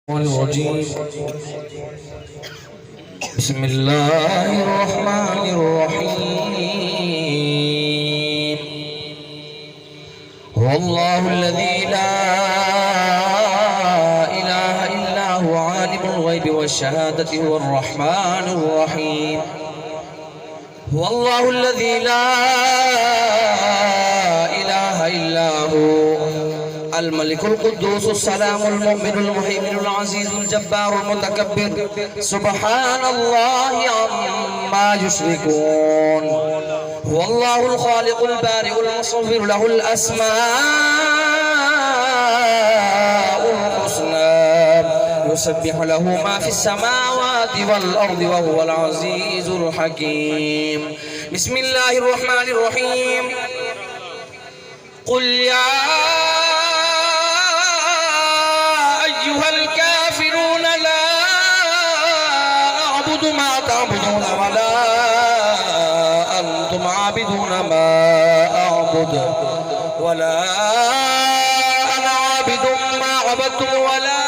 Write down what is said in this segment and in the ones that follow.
الرجيم. بسم الله الرحمن الرحيم. هو الله الذي لا إله إلا هو عالم الغيب والشهادة هو الرحمن الرحيم. هو الله الذي لا إله إلا هو الملك القدوس السلام المؤمن المهيمن العزيز الجبار المتكبر سبحان الله عما يشركون. هو الله الخالق البارئ المصور له الأسماء الحسنى يسبح له ما في السماوات والأرض وهو العزيز الحكيم. بسم الله الرحمن الرحيم. قل يا أيها الكافرون لا أعبد ما تعبدون ولا أنتم عابدون ما أعبد ولا أنا عابد ما عبدتم ولا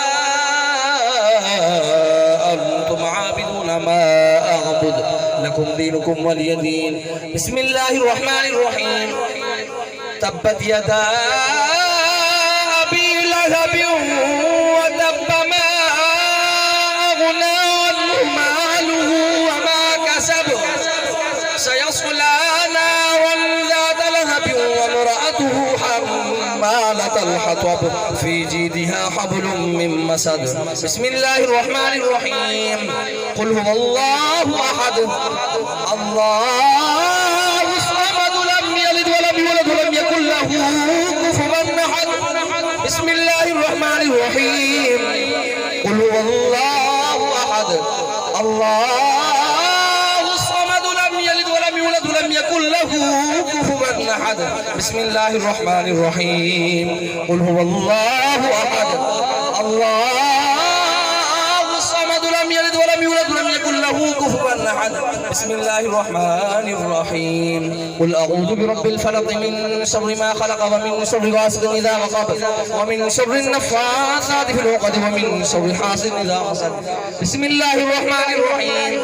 أنتم عابدون ما أعبد لكم دينكم ولي دين. بسم الله الرحمن الرحيم. تبت يدا أبي لهب وتب ما أغنى عنه ماله وما كسب سيصلى نارا ذات لهب وامرأته حمالة الحطب في جيدها حبل من مسد. بسم الله الرحمن الرحيم. قل هو الله أحد الله الصمد لم يلد ولم يولد ولم يكن له كفوا أحد. بسم الله الرحمن الرحيم. قل هو الله أحد الله الصمد لم يلد ولم يولد ولم يكن له كفوا أحد. بسم الله الرحمن الرحيم. قل هو الله أحد الله الصمد لم يلد ولم يولد ولم يكن له كفوا أحد. بسم الله الرحمن الرحيم. قل أعوذ برب الفلق من شر ما خلق ومن شر غاسق إذا وقب ومن شر النفاثات في العقد ومن شر حاسد إذا حسد. بسم الله الرحمن الرحيم.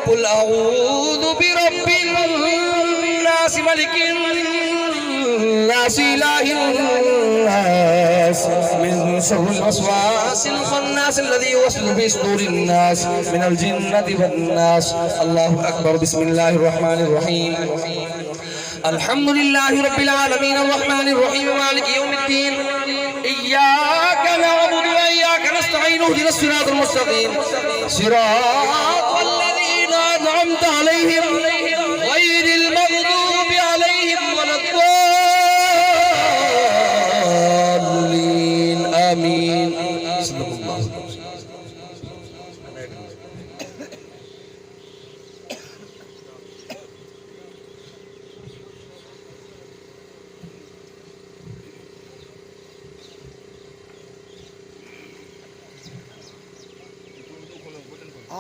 قل أعوذ برب الناس ملك الناس إله الناس من شر الوسواس الخناس الذي يوسوس في صدور الناس من الجنة والناس. الله أكبر. بسم الله الرحمن الرحيم. الحمد لله رب العالمين الرحمن الرحيم مالك يوم الدين إياك نعبد وإياك نستعين اهدنا الصراط المستقيم صراط الذين أنعمت عليهم غير المغضوب عليهم ولا الضالين آمين. صدق الله.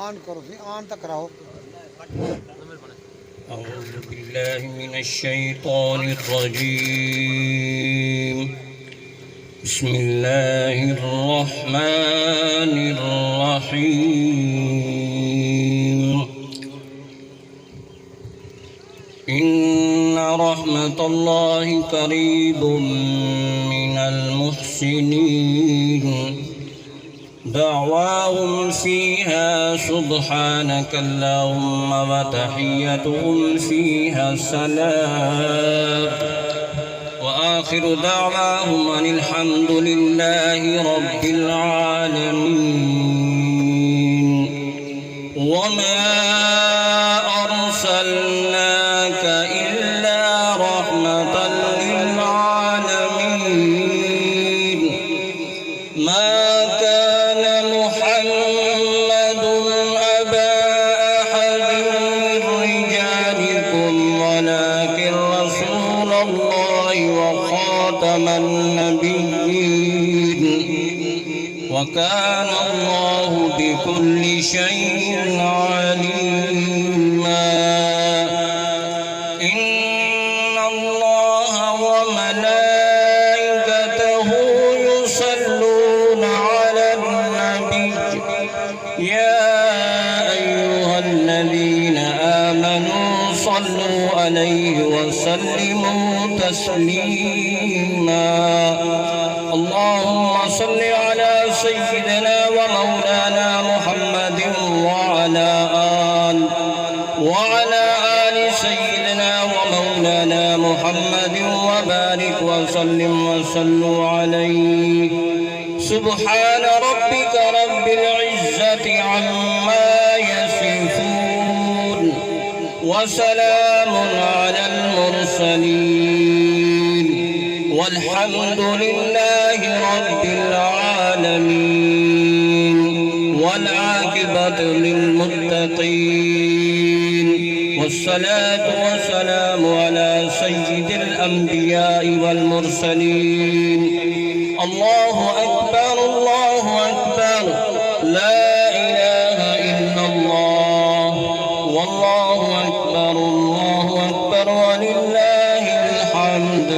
آن کرو فی آن تک رہو. أعوذ بالله من الشيطان الرجيم. بسم الله الرحمن الرحيم. إن رحمة الله قريب من المحسنين. دعواهم فيها سبحانك اللهم وتحيتهم فيها سلام وآخر دعواهم أن الحمد لله رب العالمين. وما أرسلناك إلا رحمة للعالمين. ما النبيين وكان الله بكل شيء عليما. إن الله وملائكته يصلون على النبي يا أيها الذين آمنوا صلوا عليه وسلموا تسليما اللهم صل على سيدنا ومولانا محمد وعلى آل سيدنا ومولانا محمد وبارك وسلم وصلوا عليه سبحان ربك رب العزة عما يصفون وسلام على المرسلين والحمد لله رب العالمين والعاقبة للمتقين والصلاة والسلام على سيد الأنبياء والمرسلين الله أكبر الله أكبر لا إله إلا الله والله أكبر الله أكبر ولله الحمد.